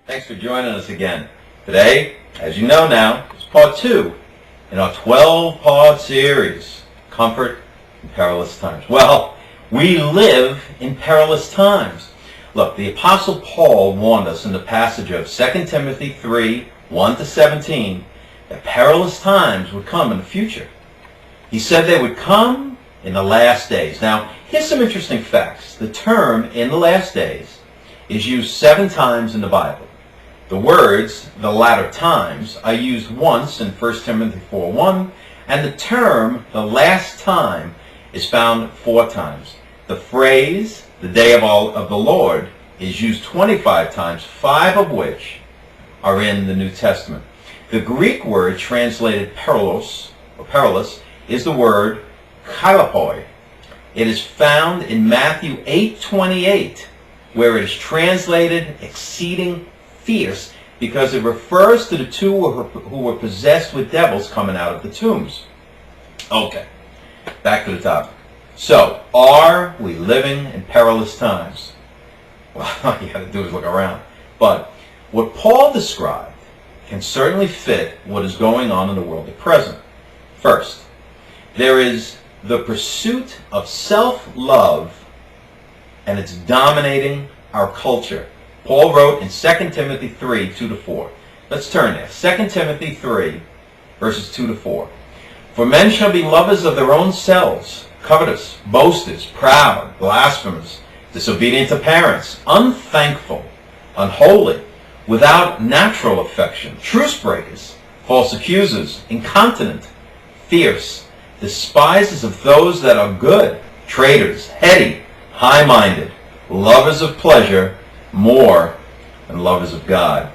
Thanks for joining us again. Today, as you know now, is part 2 in our 12-part series, Comfort in Perilous Times. Well, we live in perilous times. Look, the Apostle Paul warned us in the passage of 2 Timothy 3, 1-17, that perilous times would come in the future. He said they would come in the last days. Now, here's some interesting facts. The term "in the last days" is used 7 times in the Bible. The words, "the latter times," are used once in 1 Timothy 4:1, and the term, "the last time," is found 4 times. The phrase, "the day of the Lord," is used 25 times, 5 of which are in the New Testament. The Greek word translated perilous is the word kailapoi. It is found in Matthew 8:28, where it is translated exceeding fierce, because it refers to the two who were possessed with devils coming out of the tombs. Okay, back to the topic. So, are we living in perilous times? Well, all you got to do is look around. But what Paul described can certainly fit what is going on in the world at present. First, there is the pursuit of self-love, and it's dominating our culture. Paul wrote in 2 Timothy 3, 2-4. Let's turn there. 2 Timothy 3, verses 2-4. "For men shall be lovers of their own selves, covetous, boasters, proud, blasphemous, disobedient to parents, unthankful, unholy, without natural affection, truce breakers, false accusers, incontinent, fierce, despisers of those that are good, traitors, heady, high-minded, lovers of pleasure more than lovers of God."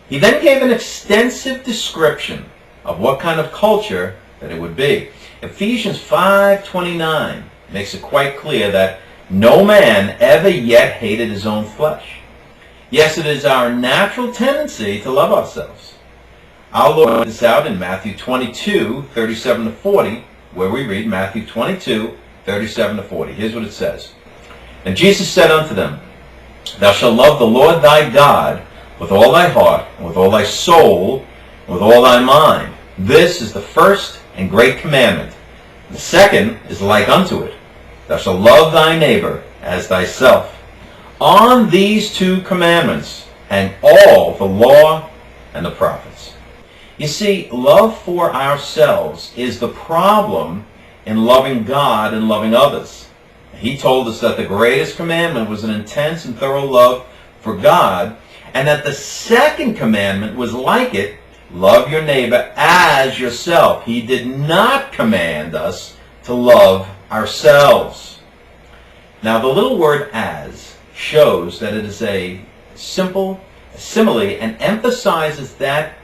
He then gave an extensive description of what kind of culture that it would be. Ephesians 5:29 makes it quite clear that no man ever yet hated his own flesh. Yes, it is our natural tendency to love ourselves. Our Lord pointed this out in Matthew 22:37-40, where we read Matthew 22:37-40. Here's what it says. "And Jesus said unto them, Thou shalt love the Lord thy God with all thy heart, and with all thy soul, and with all thy mind. This is the first and great commandment. The second is like unto it. Thou shalt love thy neighbor as thyself. On these 2 commandments hang all the law and the prophets." You see, love for ourselves is the problem in loving God and loving others. He told us that the greatest commandment was an intense and thorough love for God, and that the second commandment was like it, love your neighbor as yourself. He did not command us to love ourselves. Now, the little word "as" shows that it is a simple simile and emphasizes that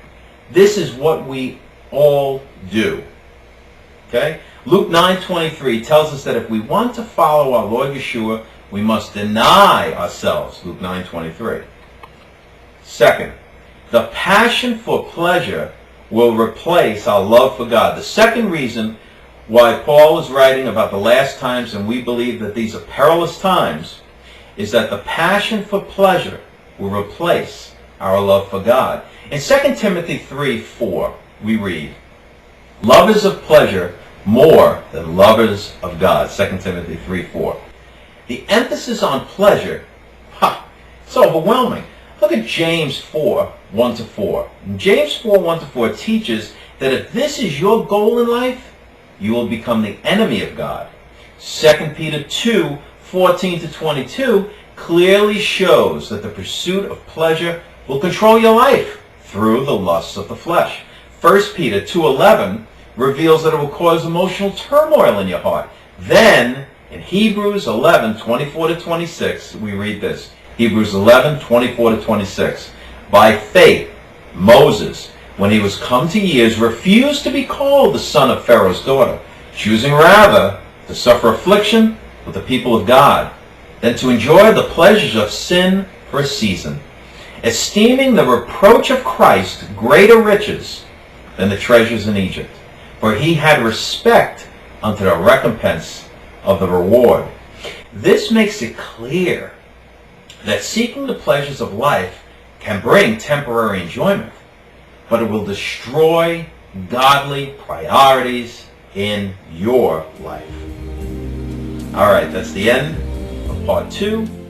this is what we all do. Okay? Luke 9:23 tells us that if we want to follow our Lord Yeshua, we must deny ourselves. Luke 9:23. Second, the passion for pleasure will replace our love for God. The second reason why Paul is writing about the last times, and we believe that these are perilous times, is that the passion for pleasure will replace our love for God. In 2 Timothy 3:4, we read, "Lovers of pleasure more than lovers of God." 2 Timothy 3:4. The emphasis on pleasure, it's overwhelming. Look at James 4:1-4. James 4:1-4 teaches that if this is your goal in life, you will become the enemy of God. 2 Peter 2:14-22 clearly shows that the pursuit of pleasure will control your life through the lusts of the flesh. 1 Peter 2:11 reveals that it will cause emotional turmoil in your heart. Then, in Hebrews 11:24-26, we read this. Hebrews 11:24-26. "By faith, Moses, when he was come to years, refused to be called the son of Pharaoh's daughter, choosing rather to suffer affliction with the people of God, than to enjoy the pleasures of sin for a season, esteeming the reproach of Christ greater riches than the treasures in Egypt. For he had respect unto the recompense of the reward." This makes it clear that seeking the pleasures of life can bring temporary enjoyment, but it will destroy godly priorities in your life. All right, that's the end of part 2.